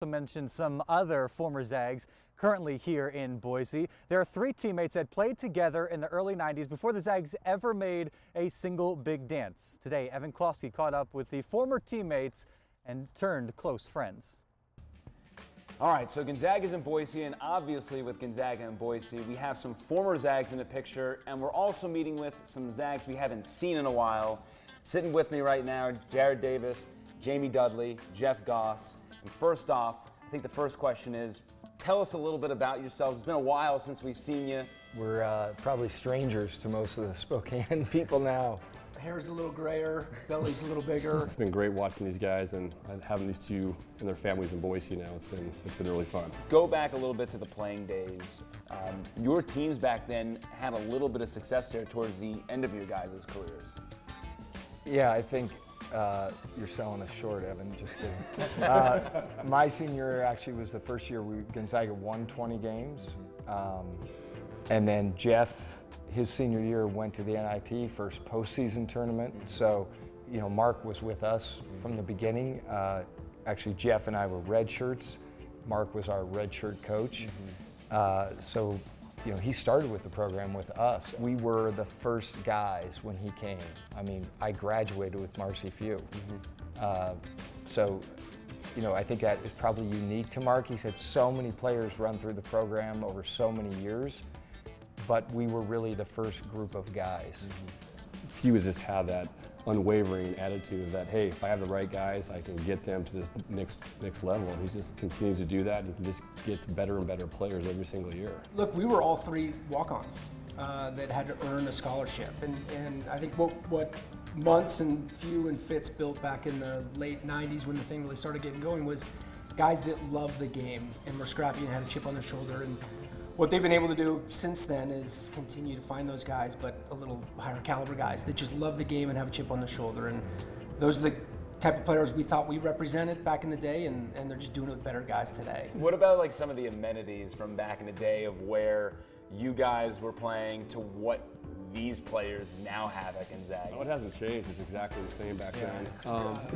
To mention some other former Zags currently here in Boise. There are 3 teammates that played together in the early 90s before the Zags ever made a single big dance. Today, Evan Klosky caught up with the former teammates and turned close friends. All right, so Gonzaga's in Boise, and obviously with Gonzaga in Boise, we have some former Zags in the picture, and we're also meeting with some Zags we haven't seen in a while. Sitting with me right now, Jared Davis, Jamie Dudley, Jeff Goss. And first off, I think the first question is, tell us a little bit about yourselves. It's been a while since we've seen you. We're probably strangers to most of the Spokane people now. Hair's a little grayer, belly's a little bigger. It's been great watching these guys and having these two and their families in Boise now. It's been really fun. Go back a little bit to the playing days. Your teams back then had a little bit of success there towards the end of your guys' careers. Yeah, I think you're selling us short, Evan, just kidding. My senior year actually was the first year Gonzaga won 20 games. And then Jeff, his senior year, went to the NIT first postseason tournament. So, you know, Mark was with us from the beginning. Actually, Jeff and I were red shirts. Mark was our red shirt coach. So, you know, he started with the program with us. We were the first guys when he came. I mean, I graduated with Marcy Few. So, you know, I think that is probably unique to Mark. He's had so many players run through the program over so many years, but we were really the first group of guys. Few has just had that unwavering attitude that, hey, if I have the right guys, I can get them to this next level. And he just continues to do that, and he just gets better and better players every single year. Look, we were all 3 walk-ons that had to earn a scholarship, and I think what Muntz and Few and Fitz built back in the late 90s when the thing really started getting going was guys that loved the game and were scrappy and had a chip on their shoulder. And what they've been able to do since then is continue to find those guys, but a little higher caliber guys that just love the game and have a chip on their shoulder. And those are the type of players we thought we represented back in the day, and they're just doing it with better guys today. What about like some of the amenities from back in the day of where you guys were playing to what these players now have at Gonzaga? No, it hasn't changed. It's exactly the same back then.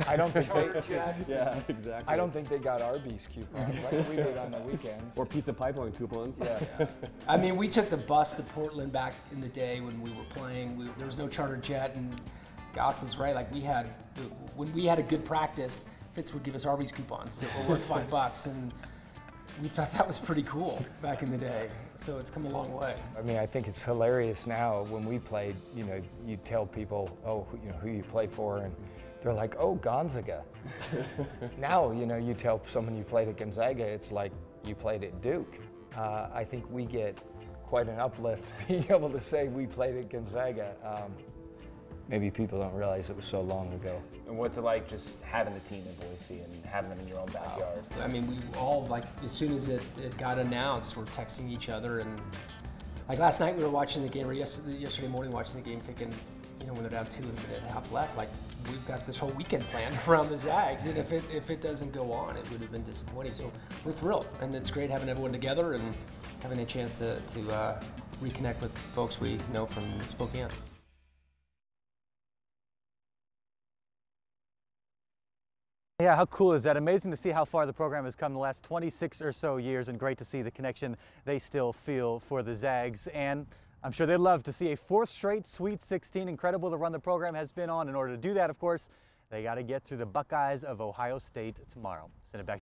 I don't think Yeah, exactly. I don't think they got Arby's coupons like we did on the weekends. Or pizza pipeline coupons. Yeah. I mean, we took the bus to Portland back in the day when we were playing. There was no charter jet, and Goss is right. Like when we had a good practice, Fitz would give us Arby's coupons that were worth $5, and we thought that was pretty cool back in the day. So it's come a long way. I mean, I think it's hilarious now. When we played, you know, you tell people, oh, you know, who you play for, and they're like, oh, Gonzaga. Now, you know, you tell someone you played at Gonzaga, it's like you played at Duke. I think we get quite an uplift being able to say we played at Gonzaga. Maybe people don't realize it was so long ago. And what's it like just having the team in Boise and having them in your own backyard? I mean, we all, like, as soon as it got announced, we're texting each other. And like last night we were watching the game, or yesterday morning watching the game, thinking, you know, when they're down 2 with a minute and a half left, like, we've got this whole weekend planned around the Zags, and if it doesn't go on, it would have been disappointing. So we're thrilled, and it's great having everyone together and having a chance to reconnect with folks we know from Spokane. Yeah, how cool is that? Amazing to see how far the program has come the last 26 or so years, and great to see the connection they still feel for the Zags. And I'm sure they'd love to see a 4th straight Sweet 16. Incredible the run the program has been on. In order to do that, of course, they got to get through the Buckeyes of Ohio State tomorrow. Send it back.